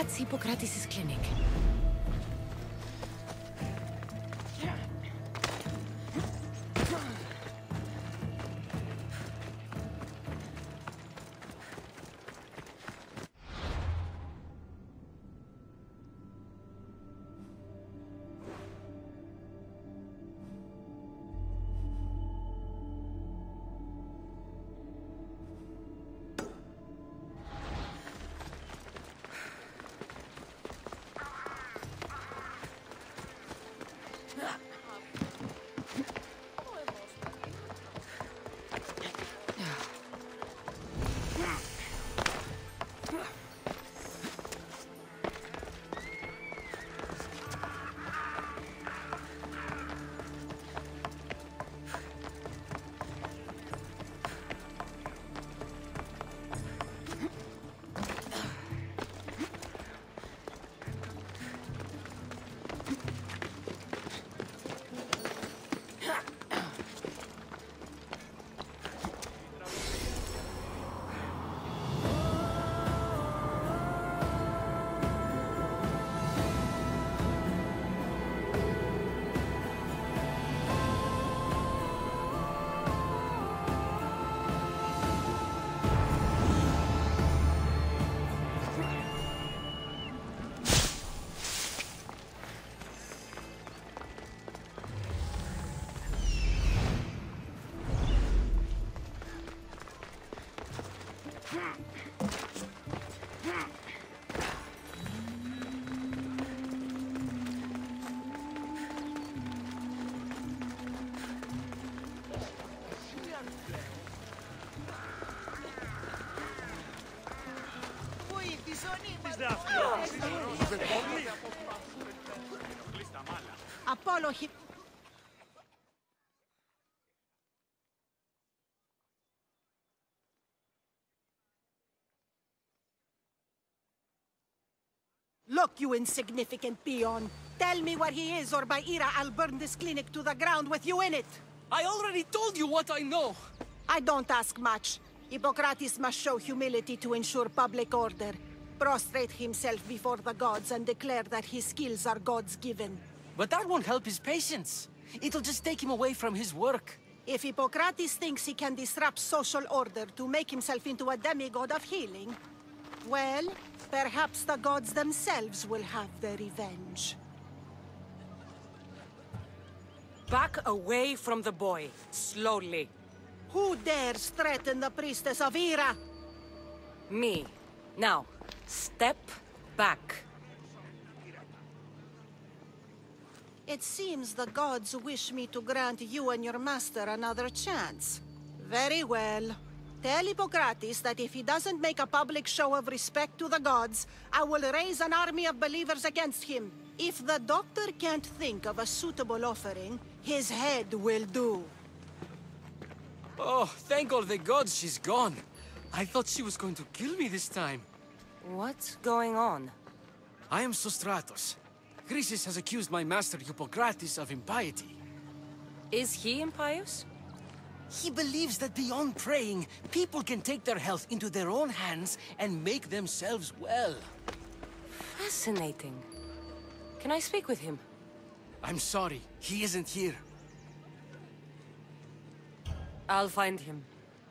That's Hippokrates' clinic. Apollo Look, you insignificant peon. Tell me where he is, or by Ira, I'll burn this clinic to the ground with you in it. I already told you what I know. I don't ask much. Hippokrates must show humility to ensure public order. Prostrate himself before the gods and declare that his skills are God's given. But that won't help his patients. It'll just take him away from his work. If Hippokrates thinks he can disrupt social order to make himself into a demigod of healing, well, perhaps the gods themselves will have their revenge. Back away from the boy, slowly. Who dares threaten the priestess of Ira? Me. Now, step back. It seems the gods wish me to grant you and your master another chance. Very well. Tell Hippokrates that if he doesn't make a public show of respect to the gods, I will raise an army of believers against him. If the doctor can't think of a suitable offering, his head will do. Oh, thank all the gods she's gone. I thought she was going to kill me this time. What's going on? I am Sostratos. Chrysis has accused my master Hippokrates of impiety. Is he impious? He believes that beyond praying, people can take their health into their own hands and make themselves well. Fascinating. Can I speak with him? I'm sorry, he isn't here. I'll find him.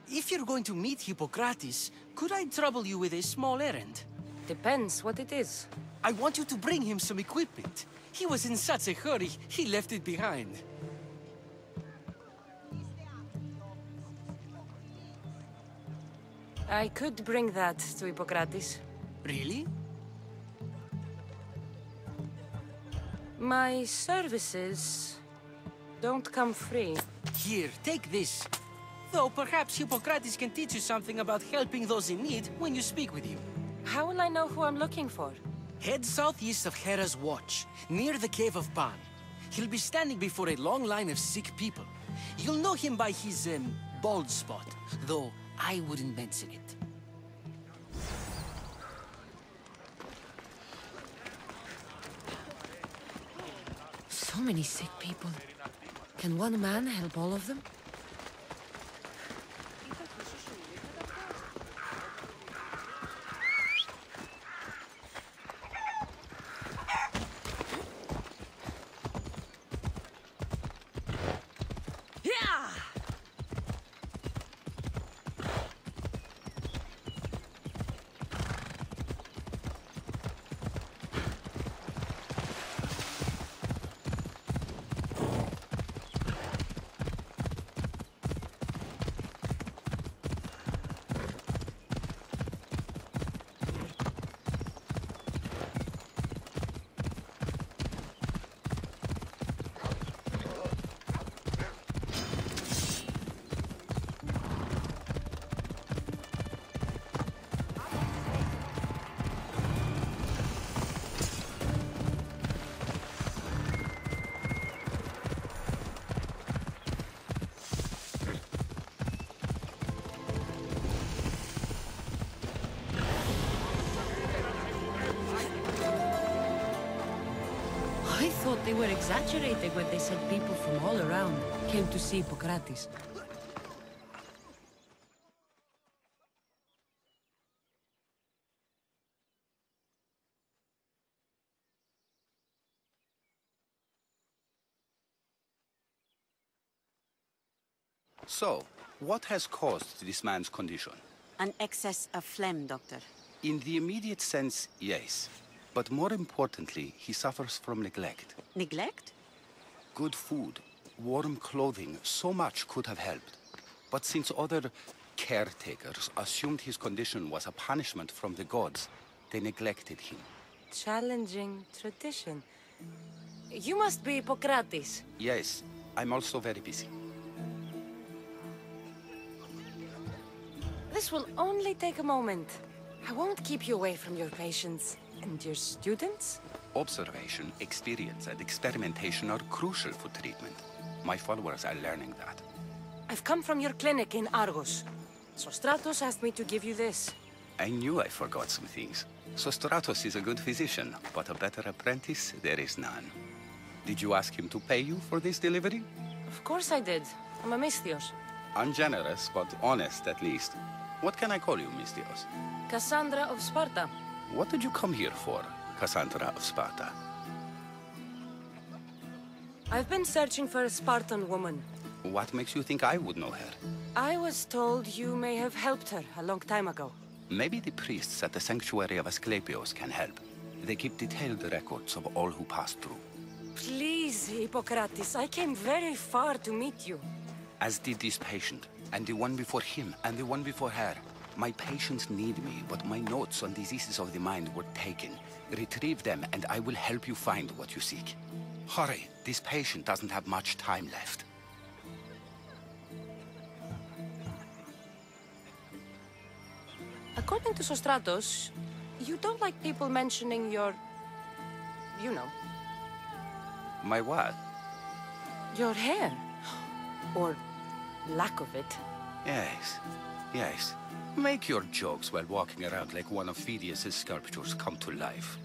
If you're going to meet Hippokrates, could I trouble you with a small errand? Depends what it is. I want you to bring him some equipment. He was in such a hurry, he left it behind. I could bring that to Hippokrates. Really? My services don't come free. Here, take this. Though perhaps Hippokrates can teach you something about helping those in need when you speak with him. How will I know who I'm looking for? Head southeast of Hera's Watch, near the Cave of Pan. He'll be standing before a long line of sick people. You'll know him by his, bald spot, though I wouldn't mention it. So many sick people. Can one man help all of them? I thought they were exaggerating when they said people from all around came to see Hippokrates. So, what has caused this man's condition? An excess of phlegm, Doctor. In the immediate sense, yes. But more importantly, he suffers from neglect. Neglect? Good food, warm clothing, so much could have helped. But since other caretakers assumed his condition was a punishment from the gods, they neglected him. Challenging tradition. You must be Hippokrates. Yes, I'm also very busy. This will only take a moment. I won't keep you away from your patients. And your students? Observation, experience, and experimentation are crucial for treatment. My followers are learning that. I've come from your clinic in Argos. Sostratos asked me to give you this. I knew I forgot some things. Sostratos is a good physician, but a better apprentice there is none. Did you ask him to pay you for this delivery? Of course I did. I'm a Misthios. Ungenerous, but honest at least. What can I call you, Misthios? Cassandra of Sparta. What did you come here for, Cassandra of Sparta? I've been searching for a Spartan woman. What makes you think I would know her? I was told you may have helped her a long time ago. Maybe the priests at the sanctuary of Asclepios can help. They keep detailed records of all who passed through. Please, Hippokrates, I came very far to meet you. As did this patient, and the one before him, and the one before her. My patients need me, but my notes on diseases of the mind were taken. Retrieve them, and I will help you find what you seek. Hurry, this patient doesn't have much time left. According to Sostratos, you don't like people mentioning your... you know, My what? Your hair. Or lack of it. Yes, yes. Make your jokes while walking around like one of Phidias' sculptures come to life.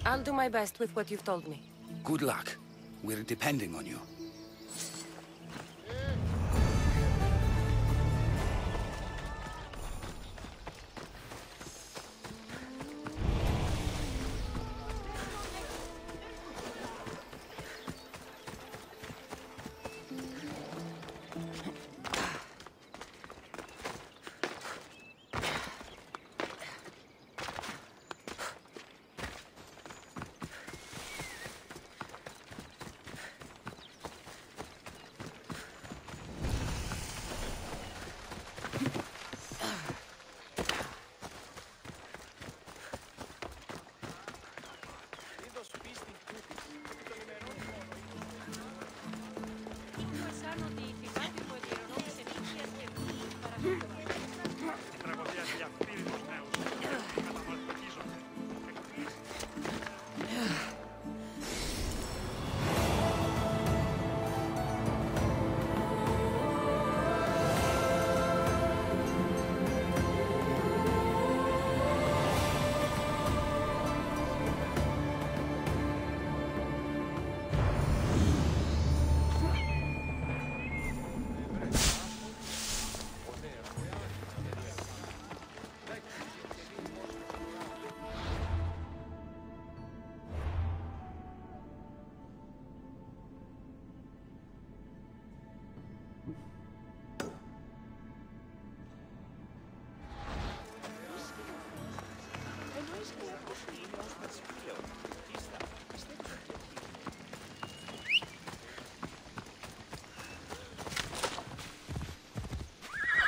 I'll do my best with what you've told me. Good luck. We're depending on you.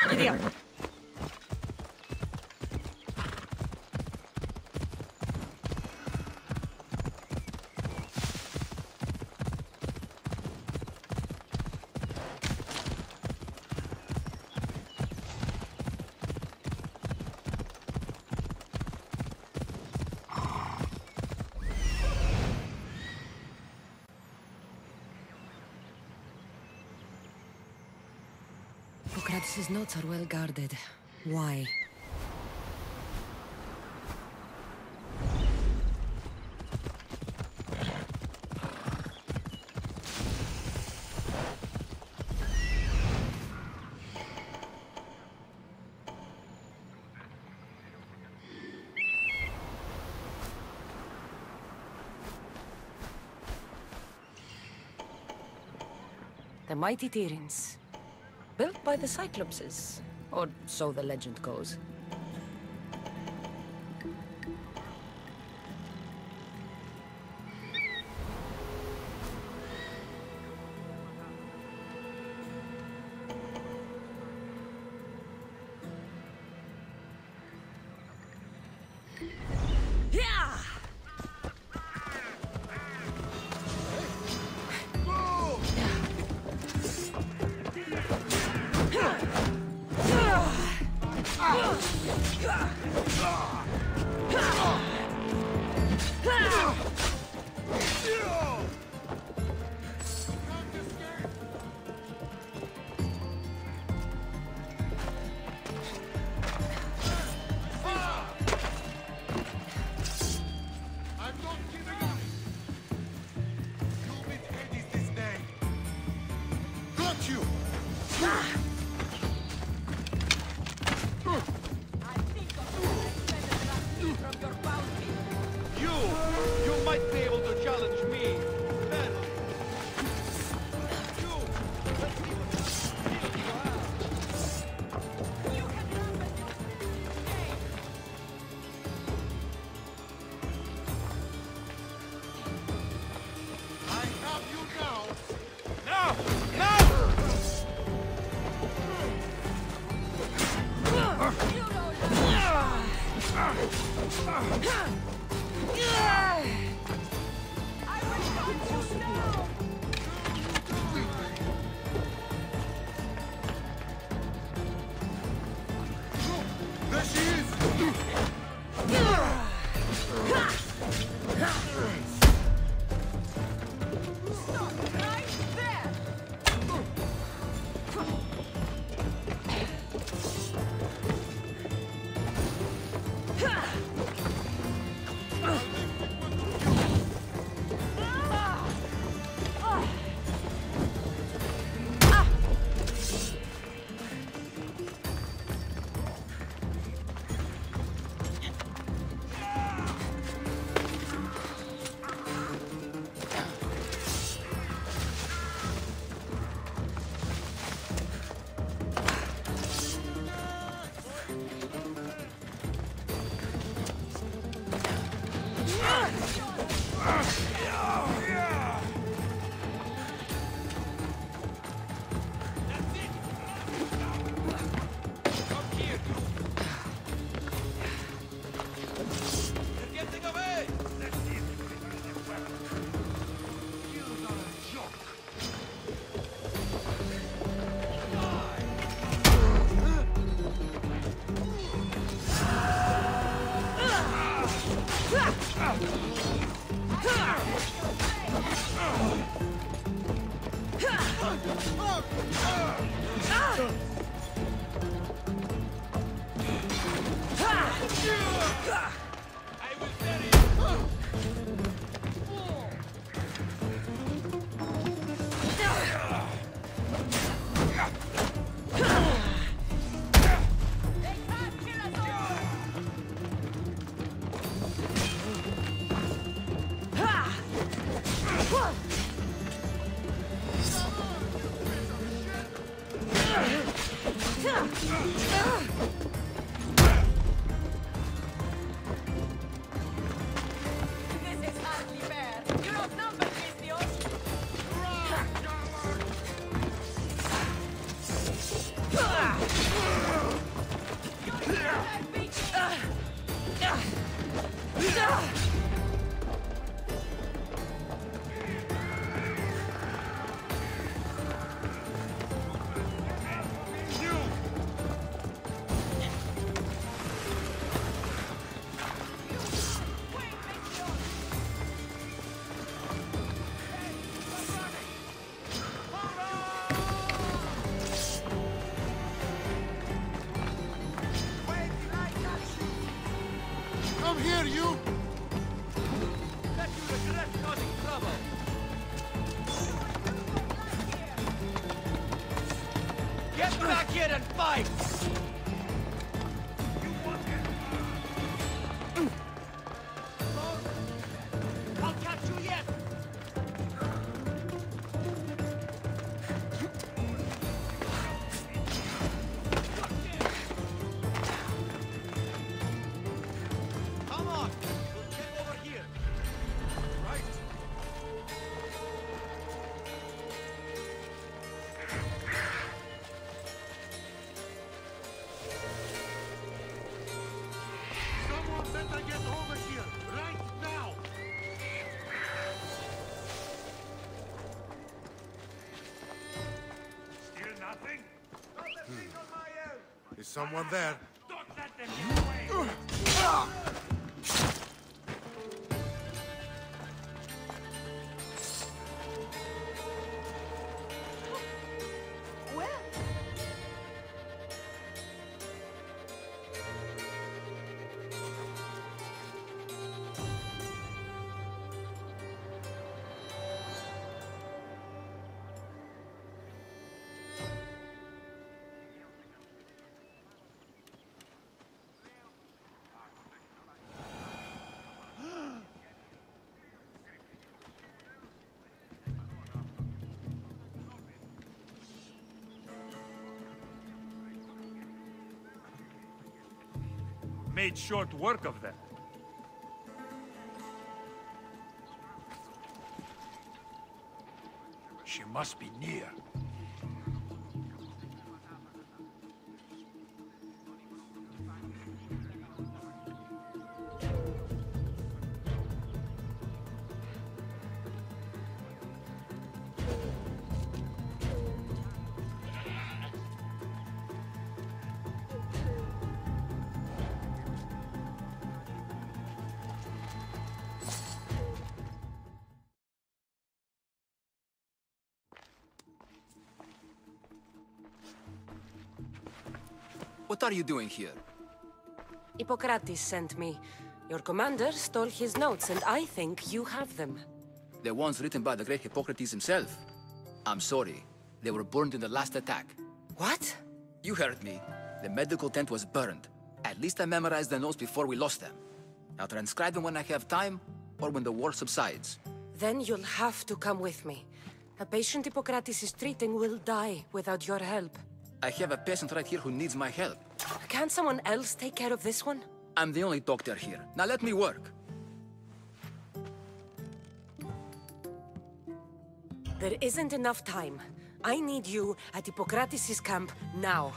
Giddy up. Hippokrates' notes are well guarded. Why? The mighty Tyrins. Built by the Cyclopses. Or so the legend goes. Come here, you! That you regret causing trouble. Get back here and fight! I'll catch you yet! Come on! We'll get over here. Right. Someone better get over here, right now! Still nothing? Is someone there? Don't let them get away! Made short work of them. She must be near. What are you doing here? Hippokrates sent me. Your commander stole his notes, and I think you have them. The ones written by the great Hippokrates himself. I'm sorry. They were burned in the last attack. What? You heard me. The medical tent was burned. At least I memorized the notes before we lost them. I'll transcribe them when I have time, or when the war subsides. Then you'll have to come with me. A patient Hippokrates is treating will die without your help. I have a patient right here who needs my help. Can't someone else take care of this one? I'm the only doctor here. Now let me work. There isn't enough time. I need you at Hippokrates' camp now.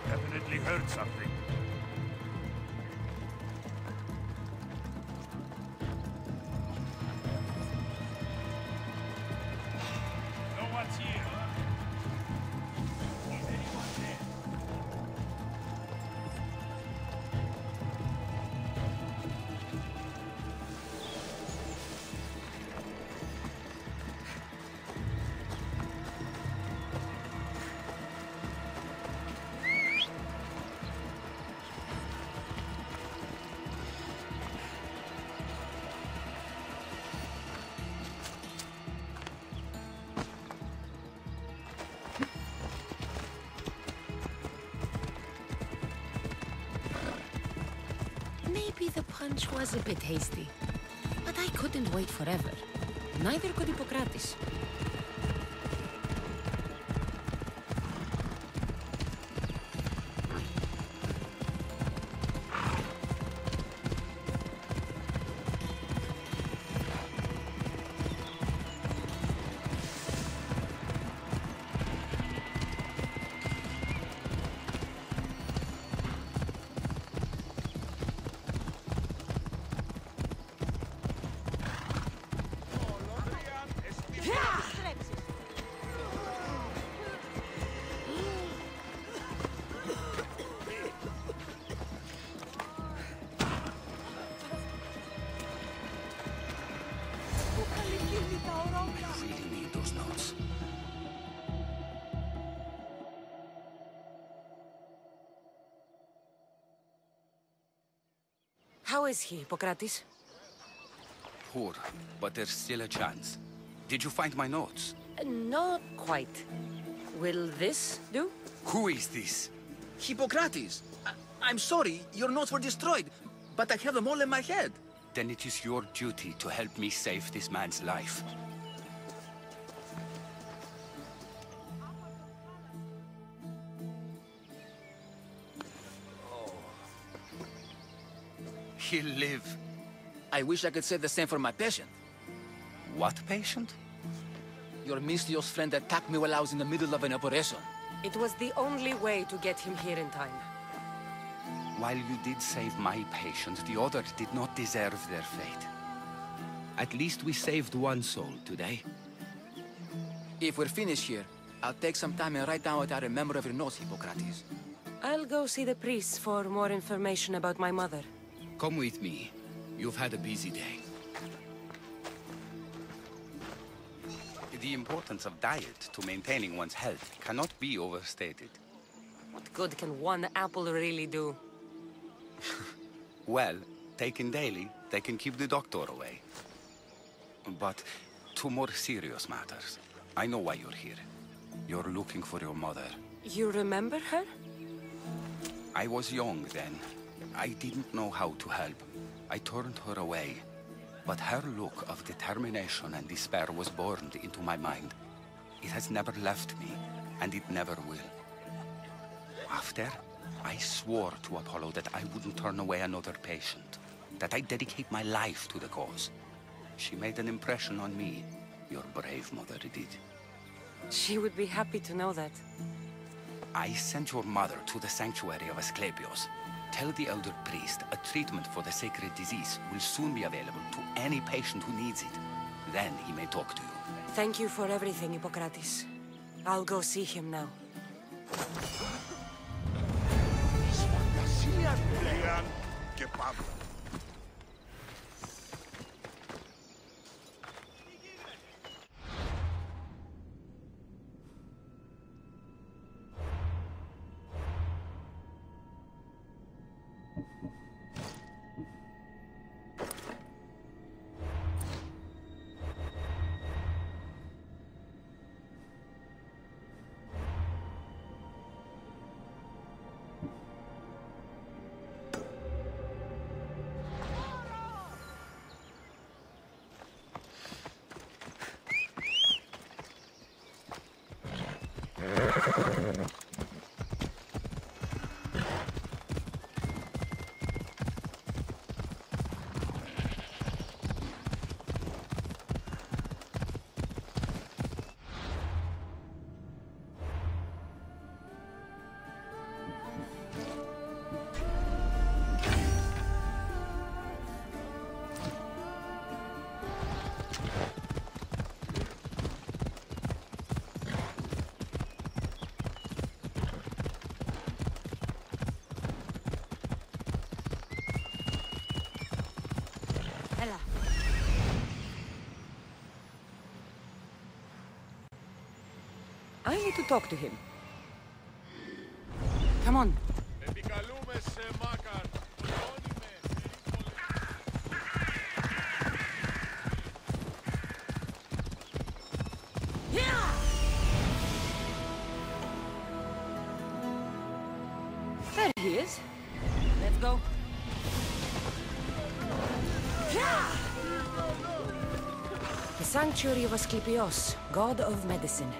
Definitely heard something. No one's here. Is anyone there? Maybe the punch was a bit hasty. But I couldn't wait forever. Neither could Hippokrates. I really need those notes. How is he, Hippokrates? Poor, but there's still a chance. Did you find my notes? Not quite. Will this do? Who is this? Hippokrates! I'm sorry, your notes were destroyed, but I have them all in my head. Then it is your duty to help me save this man's life. He'll live. I wish I could say the same for my patient. What patient? Your mysterious friend attacked me while I was in the middle of an operation. It was the only way to get him here in time. While you did save my patient, the other did not deserve their fate. At least we saved one soul today. If we're finished here, I'll take some time and write down what I remember of your notes, Hippokrates. I'll go see the priest for more information about my mother. Come with me. You've had a busy day. The importance of diet to maintaining one's health cannot be overstated. What good can one apple really do? Well, taken daily, they can keep the doctor away. But to more serious matters. I know why you're here. You're looking for your mother. You remember her? I was young then. I didn't know how to help. I turned her away. But her look of determination and despair was burned into my mind. It has never left me, and it never will. After, I swore to Apollo that I wouldn't turn away another patient, that I'd dedicate my life to the cause. She made an impression on me. Your brave mother did. She would be happy to know that. I sent your mother to the sanctuary of Asclepios. Tell the elder priest a treatment for the sacred disease will soon be available to any patient who needs it. Then he may talk to you. Thank you for everything, Hippokrates. I'll go see him now. Leon, que Pablo. I need to talk to him. Come on. There he is. Let's go. Sanctuary of Asclepios, god of medicine.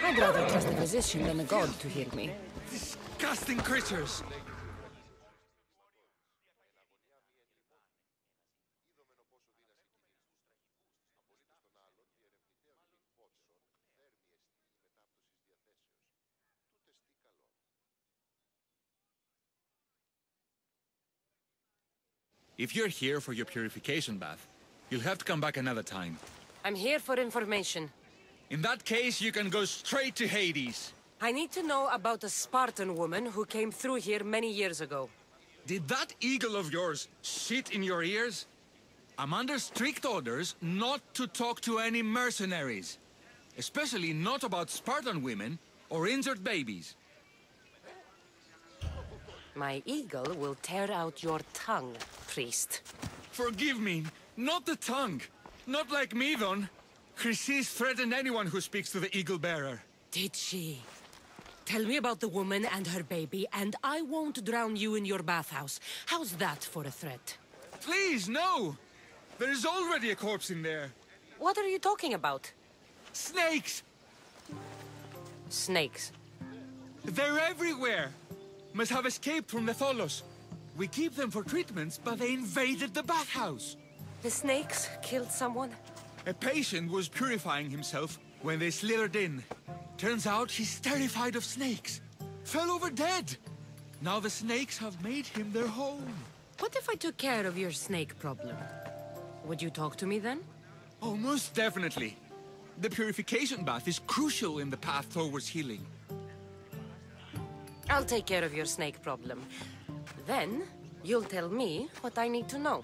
I'd rather trust a physician than a god to heal me. Disgusting creatures! If you're here for your purification bath, you'll have to come back another time. I'm here for information. In that case, you can go straight to Hades. I need to know about a Spartan woman who came through here many years ago. Did that eagle of yours shit in your ears? I'm under strict orders not to talk to any mercenaries. Especially not about Spartan women or injured babies. My eagle will tear out your tongue, priest. Forgive me, not the tongue. Not like Medon. Chrysis threatened anyone who speaks to the eagle bearer. Did she? Tell me about the woman and her baby, and I won't drown you in your bathhouse. How's that for a threat? Please, no! There's already a corpse in there. What are you talking about? Snakes! Snakes. They're everywhere! Must have escaped from the Tholos. We keep them for treatments, but they invaded the bathhouse. The snakes killed someone? A patient was purifying himself when they slithered in. Turns out he's terrified of snakes. Fell over dead. Now the snakes have made him their home. What if I took care of your snake problem? Would you talk to me then? Oh, most definitely. The purification bath is crucial in the path towards healing. I'll take care of your snake problem. Then, you'll tell me what I need to know.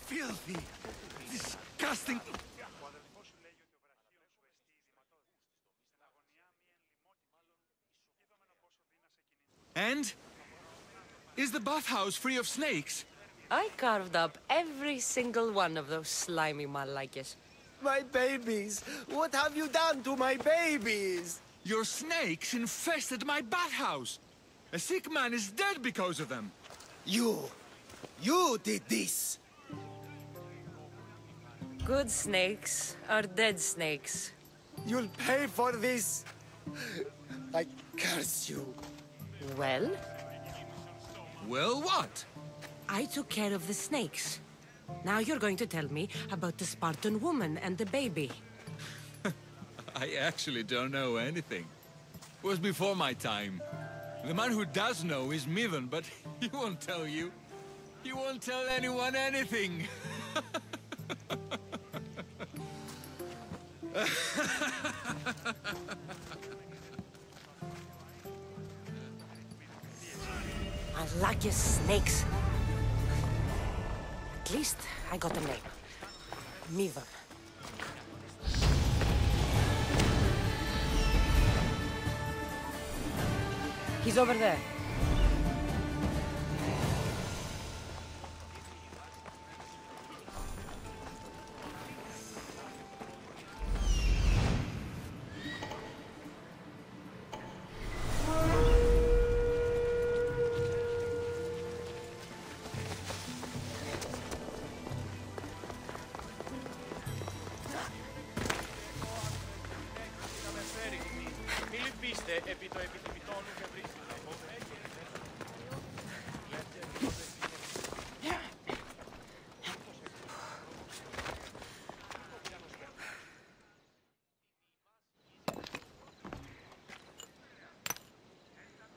Filthy! Disgusting! And? Is the bathhouse free of snakes? I carved up every single one of those slimy malaikes. My babies! What have you done to my babies? Your snakes infested my bathhouse! A sick man is dead because of them! You did this! Good snakes are dead snakes. You'll pay for this! I curse you. Well? Well, what? I took care of the snakes. Now you're going to tell me about the Spartan woman and the baby. I actually don't know anything. It was before my time. The man who does know is Medon, but he won't tell you. He won't tell anyone anything. I like your snakes. At least I got a name. Medon. He's over there.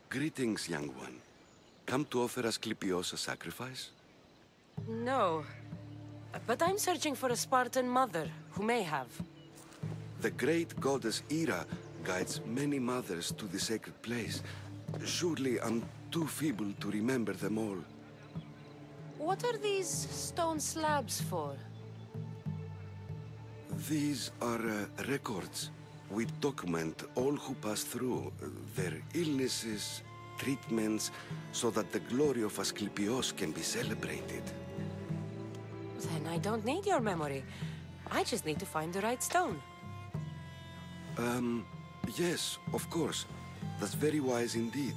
Greetings, young one. Come to offer Asclepios a sacrifice? No. But I'm searching for a Spartan mother who may have. The great goddess Ira guides many mothers to the sacred place. Surely I'm too feeble to remember them all. What are these stone slabs for? These are records. We document all who pass through, their illnesses, treatments, so that the glory of Asclepios can be celebrated. Then I don't need your memory. I just need to find the right stone. Yes, of course. That's very wise indeed.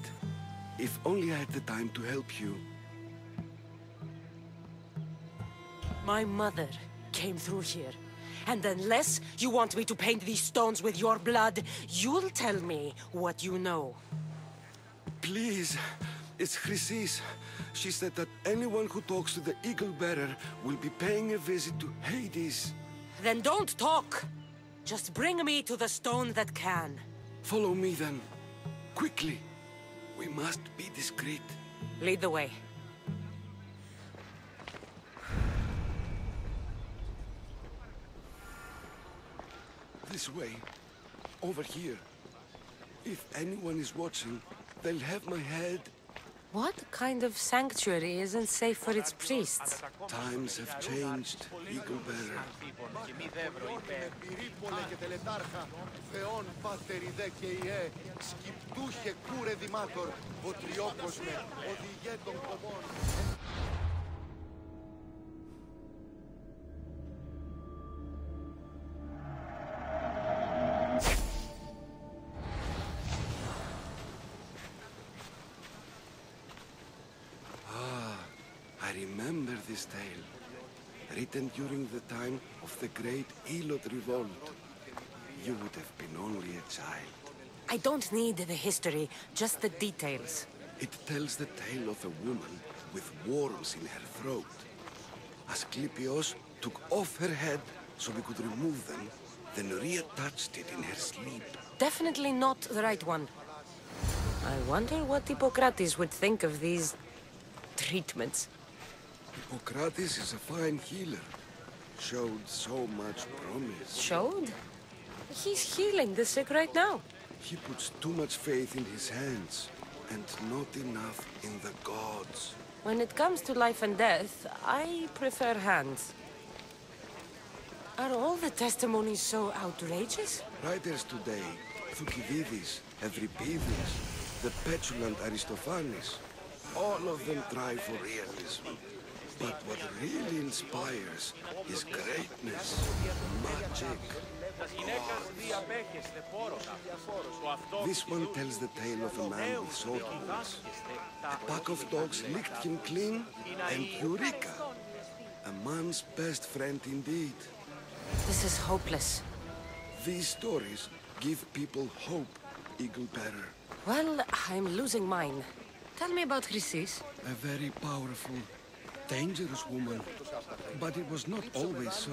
If only I had the time to help you. My mother came through here. And unless you want me to paint these stones with your blood, you'll tell me what you know. Please, it's Chrysis. She said that anyone who talks to the Eagle Bearer will be paying a visit to Hades. Then don't talk. Just bring me to the stone that can. Follow me then. Quickly. We must be discreet. Lead the way. This way. Over here. If anyone is watching, they'll have my head. What kind of sanctuary isn't safe for its priests? Times have changed, Eagle Bearer. I remember this tale, written during the time of the Great Elot Revolt. You would have been only a child. I don't need the history, just the details. It tells the tale of a woman with worms in her throat. Asclepios took off her head so we could remove them, then reattached it in her sleep. Definitely not the right one. I wonder what Hippokrates would think of these treatments. Hippokrates is a fine healer. Showed so much promise. Showed? He's healing the sick right now. He puts too much faith in his hands, and not enough in the gods. When it comes to life and death, I prefer hands. Are all the testimonies so outrageous? Writers today, Thucydides, Euripides, the petulant Aristophanes, all of them try for realism. But what really inspires is greatness, magic. This one tells the tale of a man with sword wounds. A pack of dogs licked him clean, and Eureka! A man's best friend indeed. This is hopeless. These stories give people hope, Eagle Bearer. Well, I'm losing mine. Tell me about Chrysis. A very powerful, dangerous woman. But it was not always so.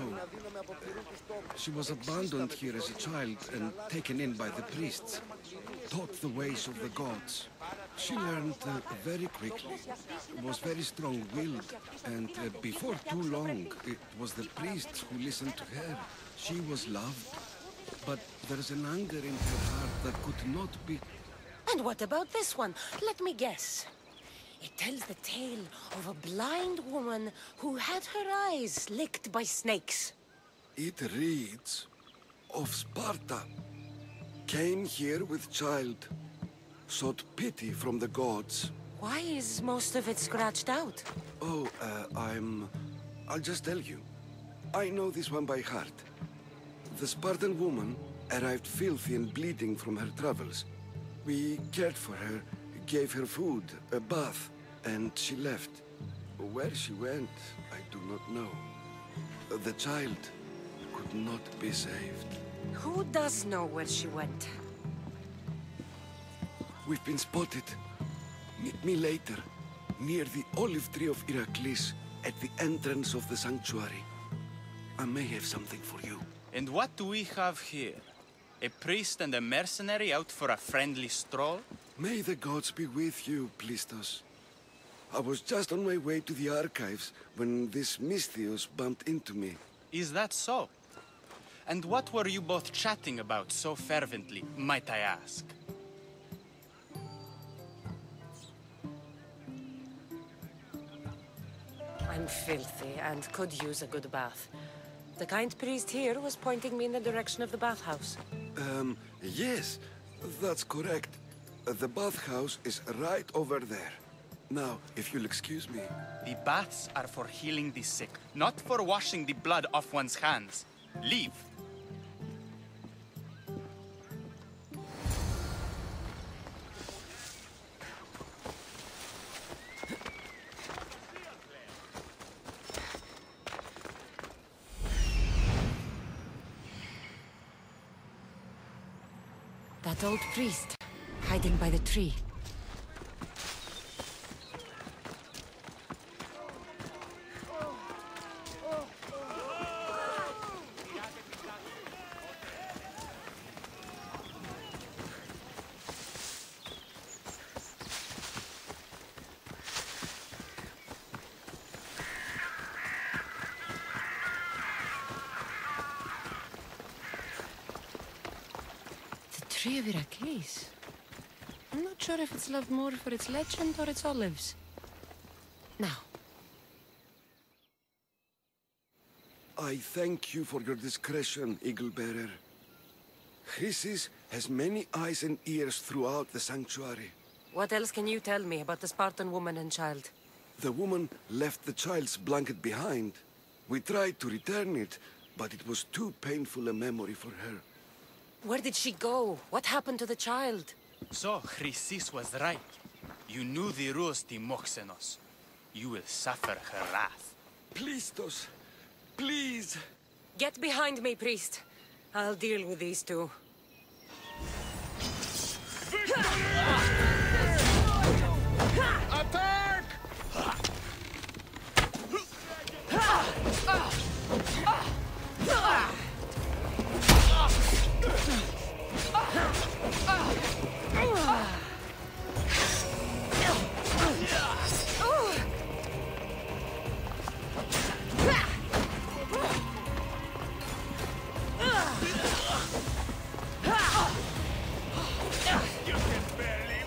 She was abandoned here as a child and taken in by the priests. Taught the ways of the gods. She learned very quickly. Was very strong-willed. And before too long, it was the priests who listened to her. She was loved. But there's an anger in her heart that could not be... And what about this one? Let me guess. It tells the tale of a blind woman who had her eyes licked by snakes. It reads of Sparta. Came here with child. Sought pity from the gods. Why is most of it scratched out? Oh, I'll just tell you. I know this one by heart. The Spartan woman arrived filthy and bleeding from her travels. We cared for her, gave her food, a bath, and she left. Where she went, I do not know. The child could not be saved. Who does know where she went? We've been spotted. Meet me later, near the olive tree of Heracles, at the entrance of the sanctuary. I may have something for you. And what do we have here? A priest and a mercenary out for a friendly stroll? May the gods be with you, Plistos. I was just on my way to the archives when this Misthios bumped into me. Is that so? And what were you both chatting about so fervently, might I ask? I'm filthy and could use a good bath. The kind priest here was pointing me in the direction of the bathhouse. Yes, that's correct. The bathhouse is right over there. Now, if you'll excuse me. The baths are for healing the sick, not for washing the blood off one's hands. Leave. That old priest, hiding by the tree. Tree of Hippokrates. I'm not sure if it's loved more for its legend or its olives. Now. I thank you for your discretion, Eagle Bearer. Chrysis has many eyes and ears throughout the sanctuary. What else can you tell me about the Spartan woman and child? The woman left the child's blanket behind. We tried to return it, but it was too painful a memory for her. Where did she go? What happened to the child? So, Chrysis was right. You knew the rules, Timoxenos. You will suffer her wrath. Plistos, please. Get behind me, priest. I'll deal with these two. Attack! You can barely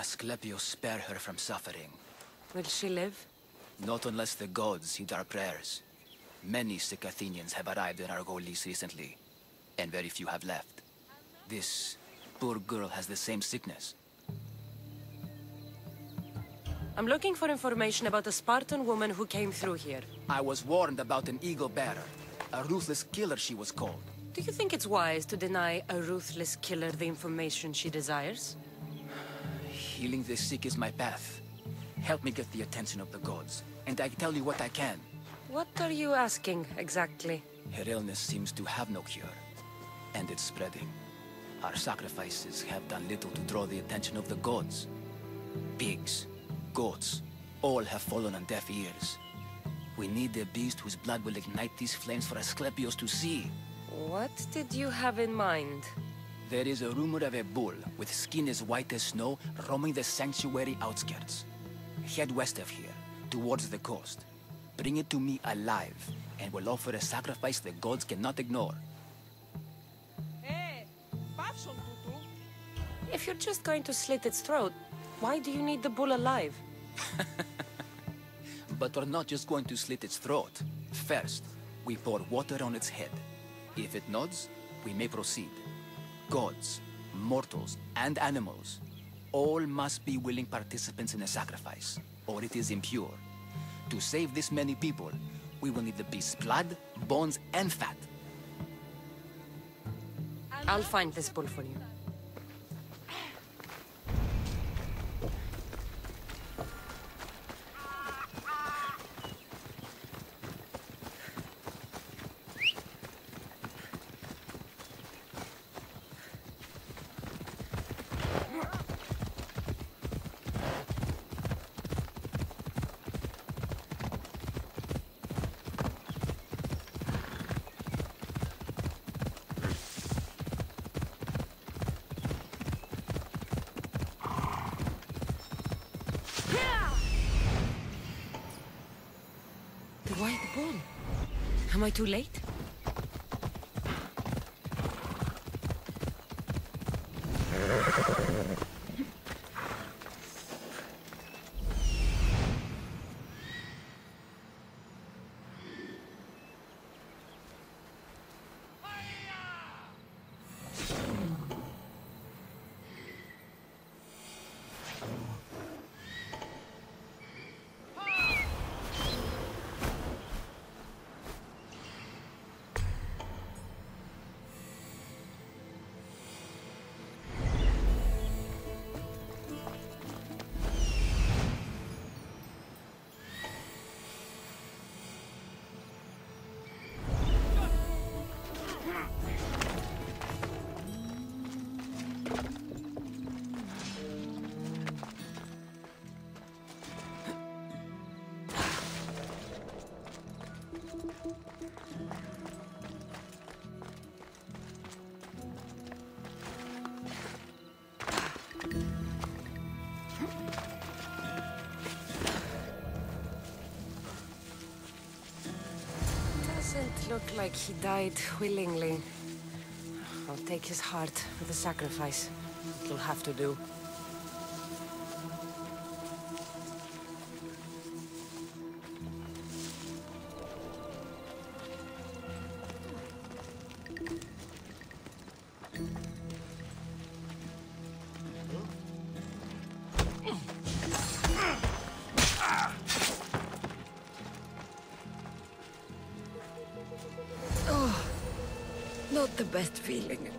Asclepius spare her from suffering. Will she live? Not unless the gods heed our prayers. Many sick Athenians have arrived in Argolis recently, and very few have left. This poor girl has the same sickness. I'm looking for information about a Spartan woman who came through here. I was warned about an eagle bearer. A ruthless killer, she was called. Do you think it's wise to deny a ruthless killer the information she desires? Healing the sick is my path. Help me get the attention of the gods, and I tell you what I can. What are you asking, exactly? Her illness seems to have no cure, and it's spreading. Our sacrifices have done little to draw the attention of the gods. Pigs, goats, all have fallen on deaf ears. We need a beast whose blood will ignite these flames for Asclepius to see. What did you have in mind? There is a rumor of a bull with skin as white as snow roaming the sanctuary outskirts. Head west of here, towards the coast. Bring it to me alive, and we'll offer a sacrifice the gods cannot ignore. If you're just going to slit its throat, why do you need the bull alive? But we're not just going to slit its throat. First, we pour water on its head. If it nods, we may proceed. Gods, mortals, and animals, all must be willing participants in the sacrifice, or it is impure. To save this many people, we will need the beast's blood, bones, and fat. I'll find this bull for you. The white bull. Am I too late? Doesn't look like he died willingly. I'll take his heart for the sacrifice. It'll have to do. Not the best feeling.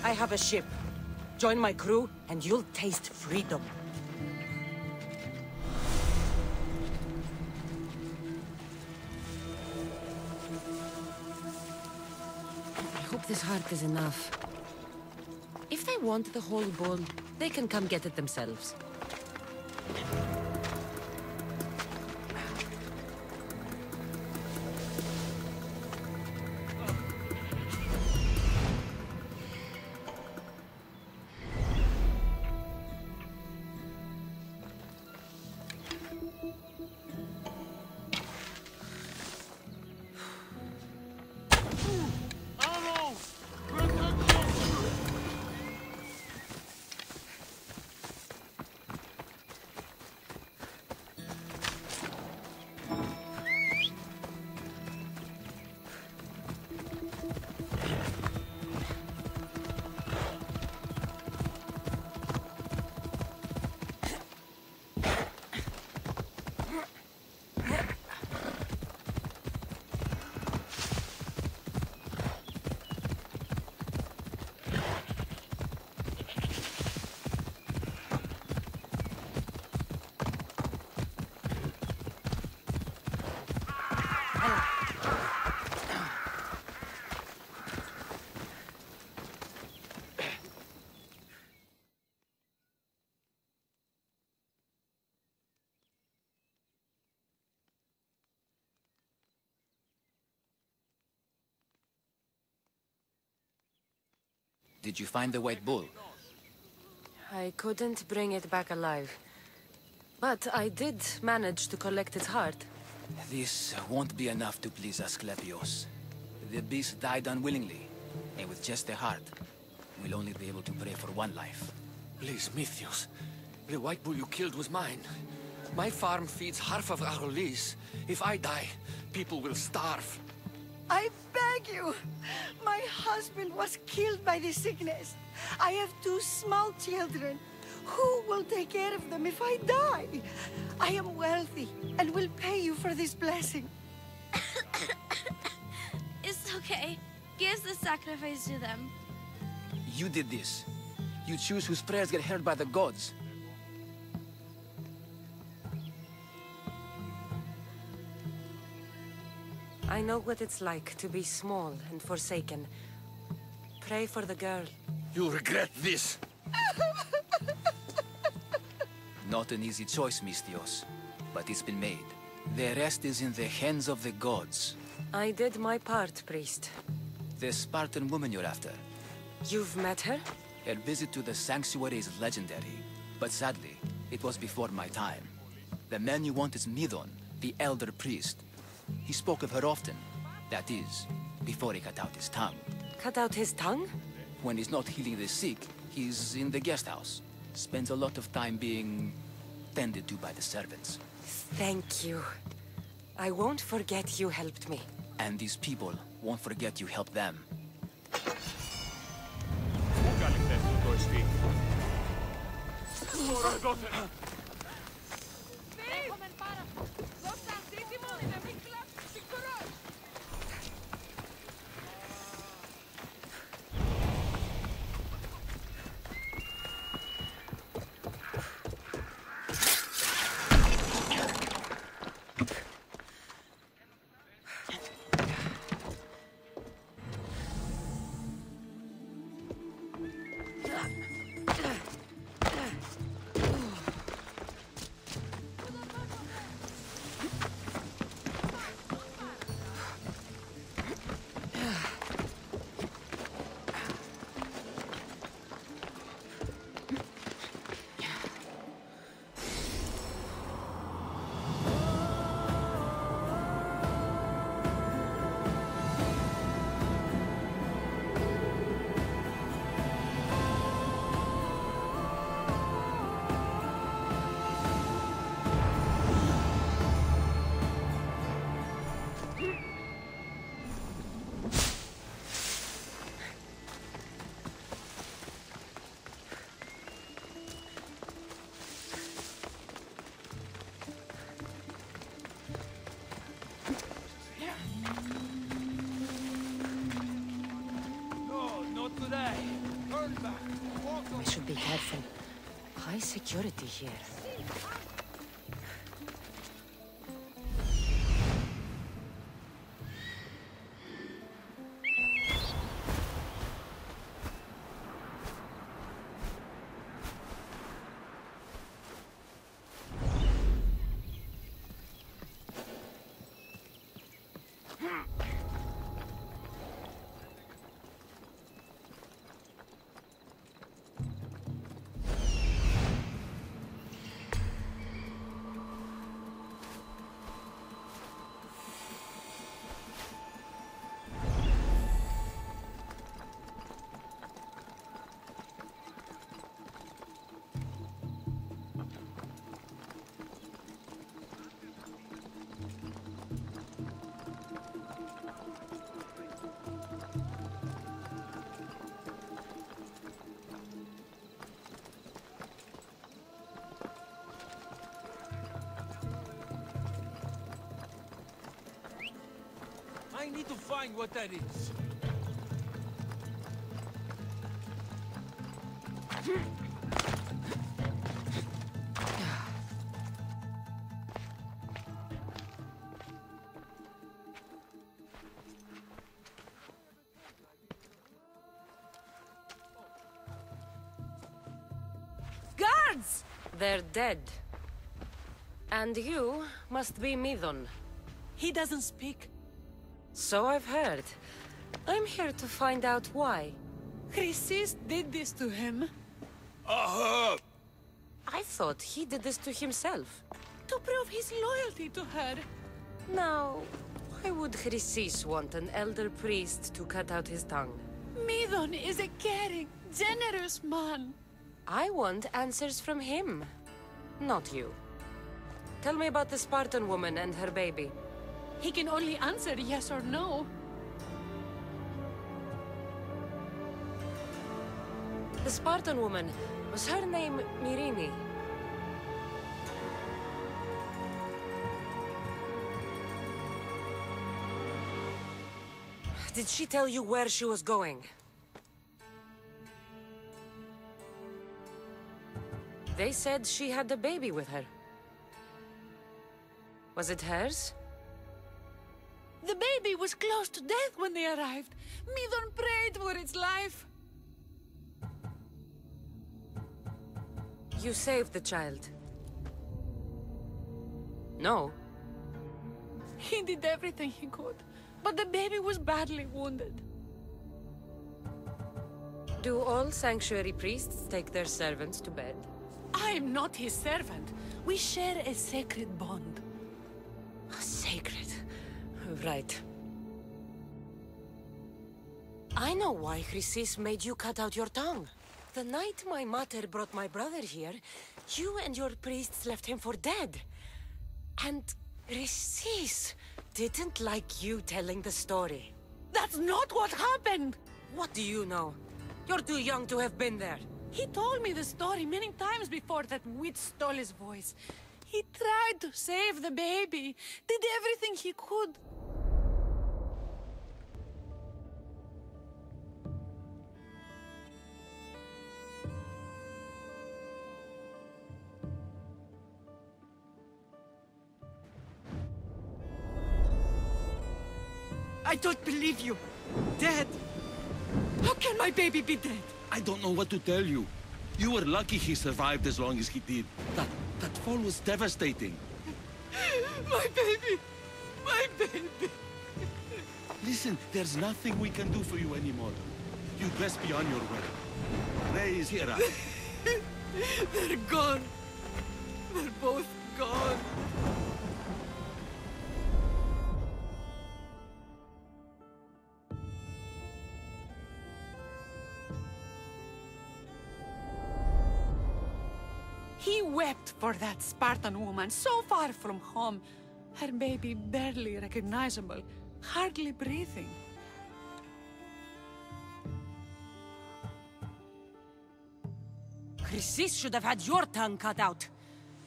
I have a ship. Join my crew, and you'll taste freedom. I hope this heart is enough. If they want the whole bull, they can come get it themselves. Did you find the white bull? I couldn't bring it back alive. But I did manage to collect its heart. This won't be enough to please Asclepios. The beast died unwillingly, and with just the heart, we'll only be able to pray for one life. Please, Mythios. The white bull you killed was mine. My farm feeds half of Arolis. If I die, people will starve. I beg you! My husband was killed by the sickness. I have 2 small children. Who will take care of them if I die? I am wealthy and will pay you for this blessing. It's okay. Give the sacrifice to them. You did this. You choose whose prayers get heard by the gods. I know what it's like to be small and forsaken. Pray for the girl. You'll regret this. Not an easy choice, Mystios, but it's been made. The rest is in the hands of the gods. I did my part, priest. The Spartan woman you're after. You've met her? Her visit to the sanctuary is legendary, but sadly, it was before my time. The man you want is Midon, the elder priest. He spoke of her often. That is, before he cut out his tongue. Cut out his tongue? When he's not healing the sick, he's in the guest house. Spends a lot of time being tended to by the servants. Thank you. I won't forget you helped me. And these people won't forget you helped them. We should be careful. High security here. I need to find what that is. Guards! They're dead. And you must be Midon. He doesn't speak. So I've heard. I'm here to find out why. Chrysis did this to him. I thought he did this to himself. To prove his loyalty to her. Now, why would Chrysis want an elder priest to cut out his tongue? Midon is a caring, generous man. I want answers from him, not you. Tell me about the Spartan woman and her baby. He can only answer yes or no. The Spartan woman, was her name Myrine? Did she tell you where she was going? They said she had a baby with her. Was it hers? The baby was close to death when they arrived. Midon prayed for its life. You saved the child. No. He did everything he could, but the baby was badly wounded. Do all sanctuary priests take their servants to bed? I am not his servant. We share a sacred bond. Sacred. Right. I know why Chrysis made you cut out your tongue. The night my mother brought my brother here, you and your priests left him for dead. And Chrysis didn't like you telling the story. That's not what happened! What do you know? You're too young to have been there. He told me the story many times before that witch stole his voice. He tried to save the baby, did everything he could. I don't believe you. Dead. How can my baby be dead? I don't know what to tell you. You were lucky he survived as long as he did. That fall was devastating. My baby! My baby! Listen, there's nothing we can do for you anymore. You'd best be on your way. Raise here up. They're gone. They're both gone. He wept for that Spartan woman, so far from home. Her baby barely recognizable, hardly breathing. Chrysis should have had your tongue cut out.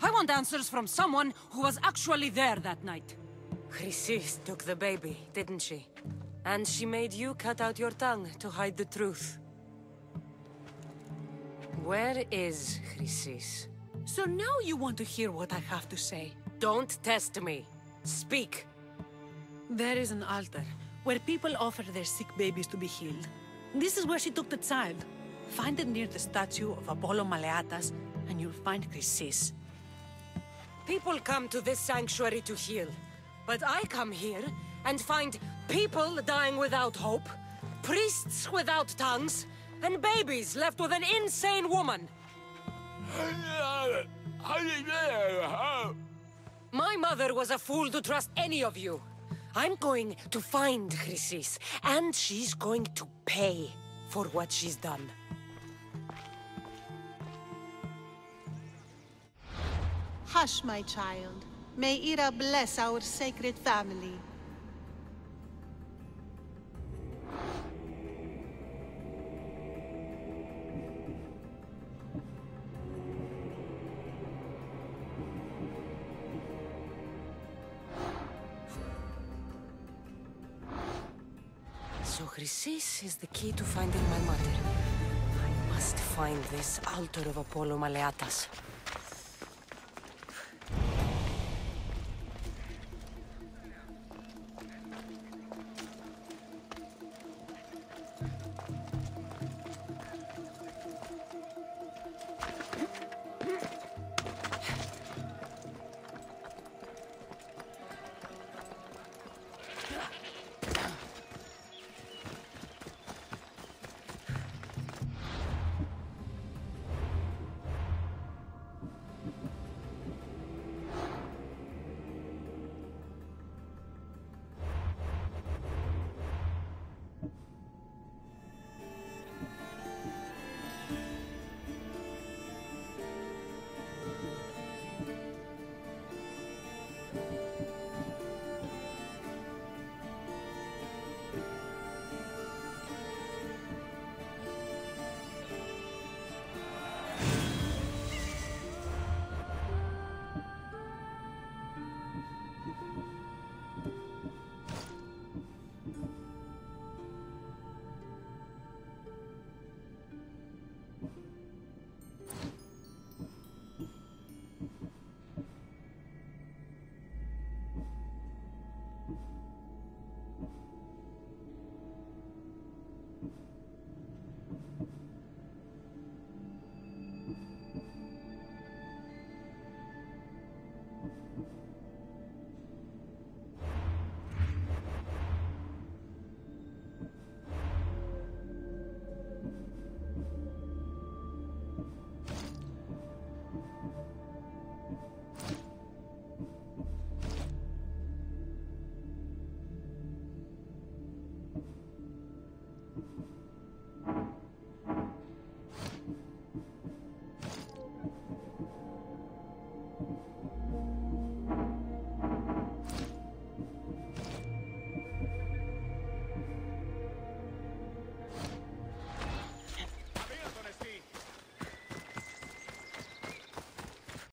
I want answers from someone who was actually there that night. Chrysis took the baby, didn't she? And she made you cut out your tongue to hide the truth. Where is Chrysis? So now you want to hear what I have to say. Don't test me. Speak. There is an altar where people offer their sick babies to be healed. This is where she took the child. Find it near the statue of Apollo Maleatas, and you'll find Chrysis. People come to this sanctuary to heal. But I come here and find people dying without hope, priests without tongues, and babies left with an insane woman. My mother was a fool to trust any of you. I'm going to find Chrysis, and she's going to pay for what she's done. Hush, my child. May Ira bless our sacred family. So Chrysis is the key to finding my mother. I must find this altar of Apollo Maleatas.